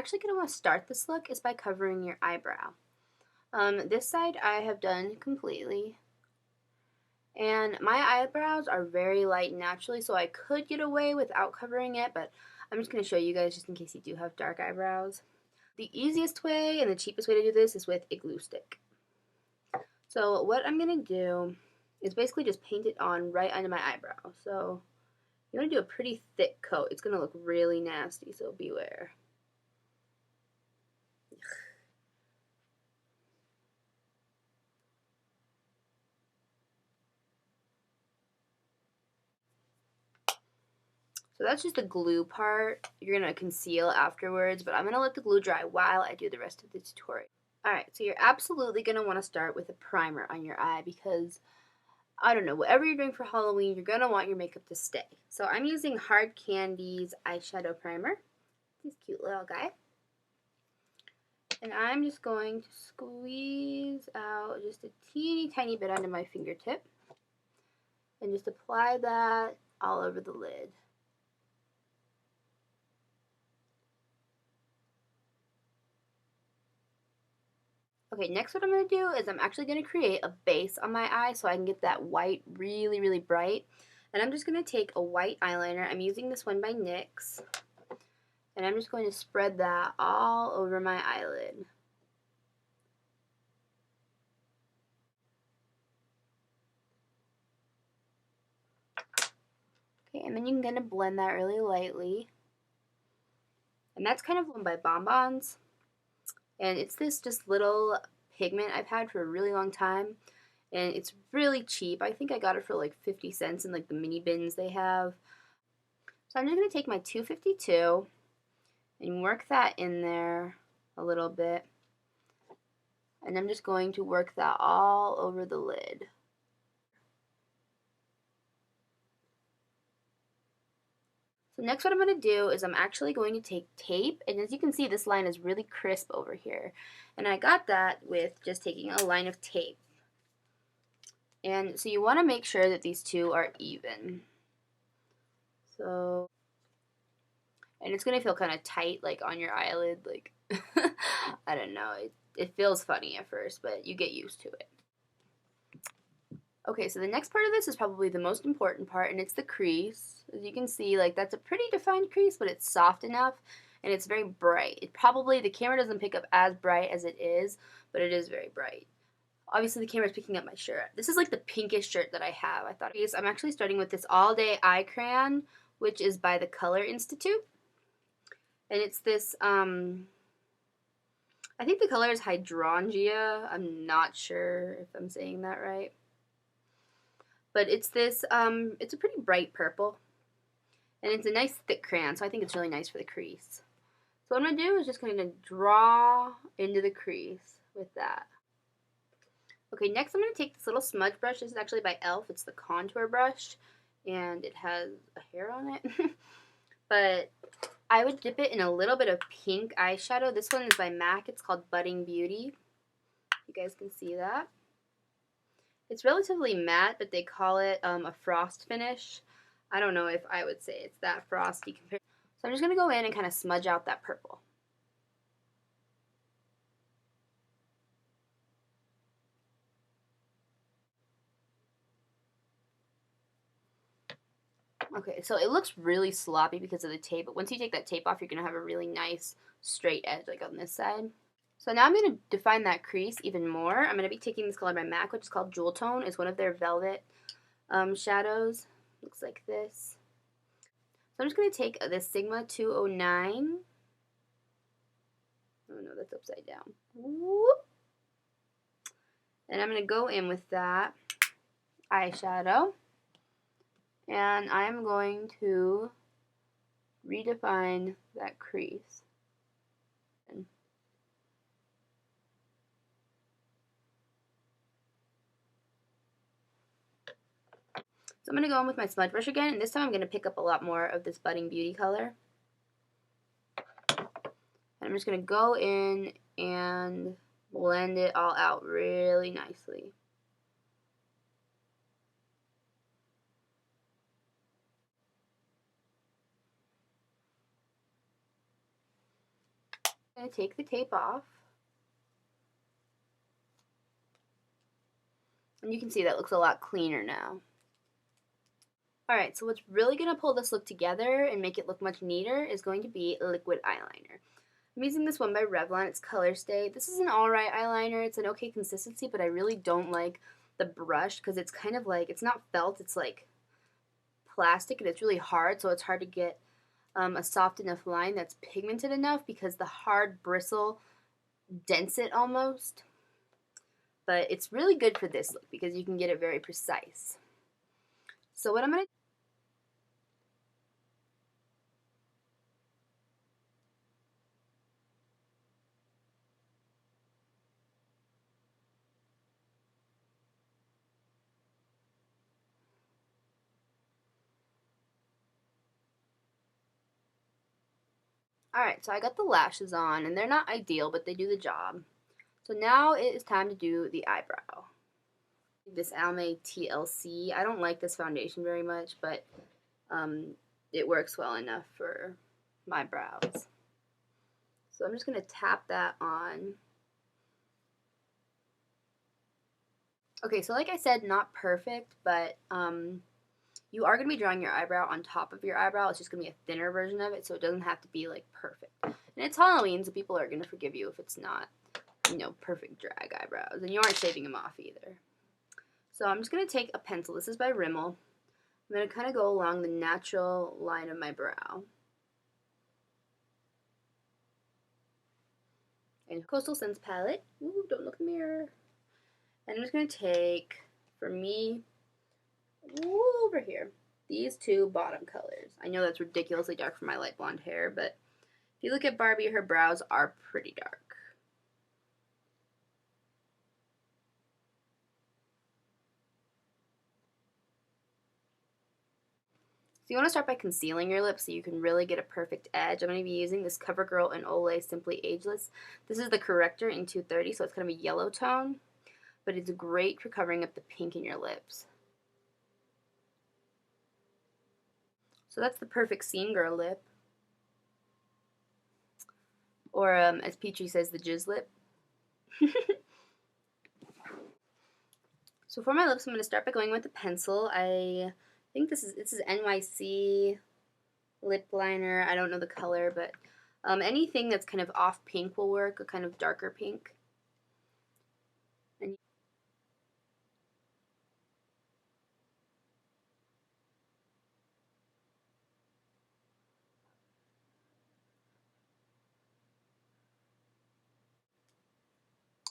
actually going to want to start this look is by covering your eyebrow. This side I have done completely. And my eyebrows are very light naturally, so I could get away without covering it, but I'm just going to show you guys just in case you do have dark eyebrows. The easiest way and the cheapest way to do this is with a glue stick. So what I'm going to do is basically just paint it on right under my eyebrow. So you want to do a pretty thick coat. It's going to look really nasty, so beware. So that's just the glue part. You're going to conceal afterwards, but I'm going to let the glue dry while I do the rest of the tutorial. Alright, so you're absolutely going to want to start with a primer on your eye because, I don't know, whatever you're doing for Halloween, you're going to want your makeup to stay. So I'm using Hard Candy's eyeshadow primer. This cute little guy. And I'm just going to squeeze out just a teeny tiny bit under my fingertip. And just apply that all over the lid. Okay, next what I'm going to do is I'm actually going to create a base on my eye so I can get that white really, really bright. And I'm just going to take a white eyeliner. I'm using this one by NYX. And I'm just going to spread that all over my eyelid. Okay, and then you can kind of blend that really lightly. And that's kind of one by Bonbons. And it's this just little pigment I've had for a really long time. And it's really cheap. I think I got it for like 50 cents in like the mini bins they have. So I'm just going to take my 252 and work that in there a little bit. And I'm just going to work that all over the lid. So next what I'm going to do is I'm actually going to take tape, and as you can see this line is really crisp over here. And I got that with just taking a line of tape. And so you want to make sure that these two are even. So, and it's going to feel kind of tight like on your eyelid, like, I don't know, it feels funny at first, but you get used to it. Okay, so the next part of this is probably the most important part, and it's the crease. As you can see, like, that's a pretty defined crease, but it's soft enough, and it's very bright. The camera doesn't pick up as bright as it is, but it is very bright. Obviously, the camera's picking up my shirt. This is like the pinkest shirt that I have. I'm actually starting with this All Day Eye Crayon, which is by the Color Institute. And it's this, I think the color is Hydrangea. I'm not sure if I'm saying that right. But it's this, it's a pretty bright purple. And it's a nice thick crayon, so I think it's really nice for the crease. So what I'm going to do is just going to draw into the crease with that. Okay, next I'm going to take this little smudge brush. This is actually by e.l.f. It's the contour brush. And it has a hair on it. But I would dip it in a little bit of pink eyeshadow. This one is by M.A.C. It's called Budding Beauty. You guys can see that. It's relatively matte, but they call it a frost finish. I don't know if I would say it's that frosty compared. So I'm just going to go in and kind of smudge out that purple. Okay, so it looks really sloppy because of the tape, but once you take that tape off, you're going to have a really nice straight edge like on this side. So now I'm going to define that crease even more. I'm going to be taking this color by M.A.C, which is called Jewel Tone. It's one of their velvet shadows. Looks like this. So I'm just going to take this Sigma 209. Oh no, that's upside down. Whoop. And I'm going to go in with that eyeshadow. And I'm going to redefine that crease. So I'm going to go in with my smudge brush again, and this time I'm going to pick up a lot more of this Budding Beauty color. And I'm just going to go in and blend it all out really nicely. I'm going to take the tape off. And you can see that looks a lot cleaner now. Alright, so what's really going to pull this look together and make it look much neater is going to be liquid eyeliner. I'm using this one by Revlon. It's Color Stay. This is an alright eyeliner. It's an okay consistency, but I really don't like the brush because it's kind of like, it's not felt, it's like plastic, and it's really hard, so it's hard to get a soft enough line that's pigmented enough because the hard bristle dents it almost. But it's really good for this look because you can get it very precise. So what I'm going to Alright, so I got the lashes on, and they're not ideal, but they do the job. So now it is time to do the eyebrow. This M.A.C TLC. I don't like this foundation very much, but it works well enough for my brows. So I'm just going to tap that on. Okay, so like I said, not perfect, but you are going to be drawing your eyebrow on top of your eyebrow. It's just going to be a thinner version of it, so it doesn't have to be like perfect. And it's Halloween, so people are going to forgive you if it's not, you know, perfect drag eyebrows. And you aren't shaving them off either. So I'm just going to take a pencil. This is by Rimmel. I'm going to kind of go along the natural line of my brow. And Coastal Scents palette. Ooh, don't look in the mirror. And I'm just going to take, for me, over here, these two bottom colors. I know that's ridiculously dark for my light blonde hair, but if you look at Barbie, her brows are pretty dark. So you want to start by concealing your lips so you can really get a perfect edge. I'm going to be using this CoverGirl and Olay Simply Ageless. This is the corrector in 230, so it's kind of a yellow tone, but it's great for covering up the pink in your lips. So that's the perfect scene girl lip. Or as Peachy says, the jizz lip. So for my lips, I'm going to start by going with a pencil. I think this is M.A.C lip liner. I don't know the color, but anything that's kind of off pink will work, a kind of darker pink. And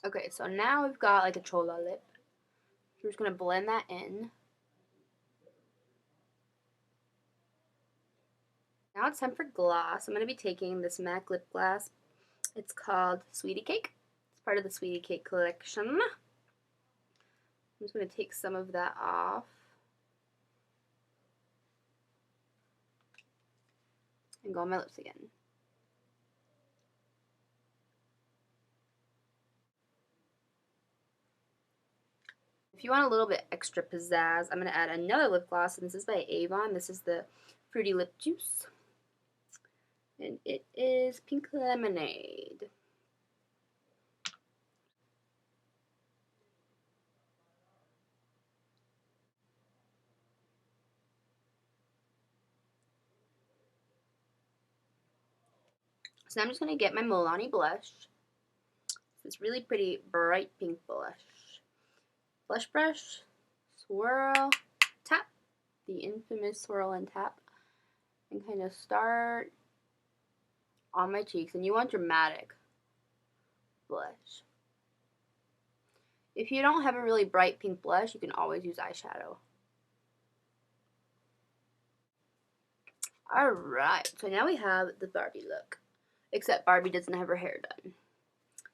okay, so now we've got like a chola lip. We're just going to blend that in. Now it's time for gloss. I'm going to be taking this MAC lip gloss. It's called Sweetie Cake. It's part of the Sweetie Cake collection. I'm just going to take some of that off. And go on my lips again. If you want a little bit extra pizzazz, I'm going to add another lip gloss, and this is by Avon. This is the Fruity Lip Juice. And it is Pink Lemonade. So now I'm just going to get my Milani blush. This really pretty bright pink blush. Blush brush, swirl, tap, the infamous swirl and tap, and kind of start on my cheeks. And you want dramatic blush. If you don't have a really bright pink blush, you can always use eyeshadow. Alright, so now we have the Barbie look. Except Barbie doesn't have her hair done.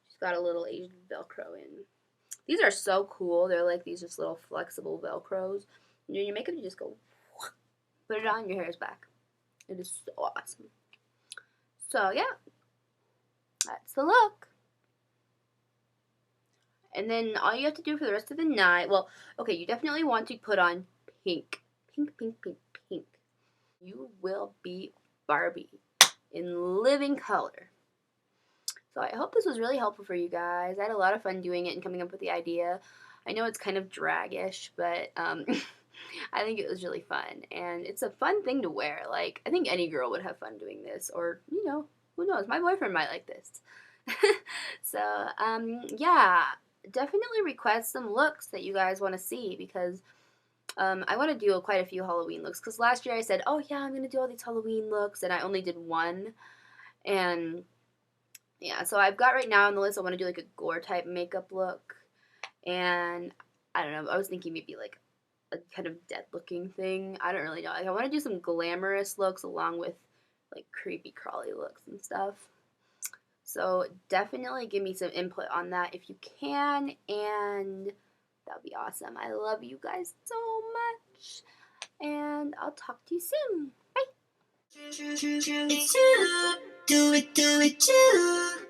She's got a little Asian Velcro in. These are so cool. They're like these just little flexible Velcros. And when you make them, you just go, put it on, your hair is back. It is so awesome. So yeah, that's the look. And then all you have to do for the rest of the night, well, okay, you definitely want to put on pink. Pink, pink, pink, pink. You will be Barbie in living color. So I hope this was really helpful for you guys. I had a lot of fun doing it and coming up with the idea. I know it's kind of dragish, but I think it was really fun. And it's a fun thing to wear. Like, I think any girl would have fun doing this. Or, you know, who knows? My boyfriend might like this. So, yeah, definitely request some looks that you guys want to see because I want to do quite a few Halloween looks. Because last year I said, oh, yeah, I'm going to do all these Halloween looks. And I only did one. And yeah, so I've got right now on the list, I want to do like a gore type makeup look. And I don't know, I was thinking maybe like a kind of dead looking thing. I don't really know. Like I want to do some glamorous looks along with like creepy crawly looks and stuff. So definitely give me some input on that if you can, and that would be awesome. I love you guys so much, and I'll talk to you soon. Bye. It's you, do it too.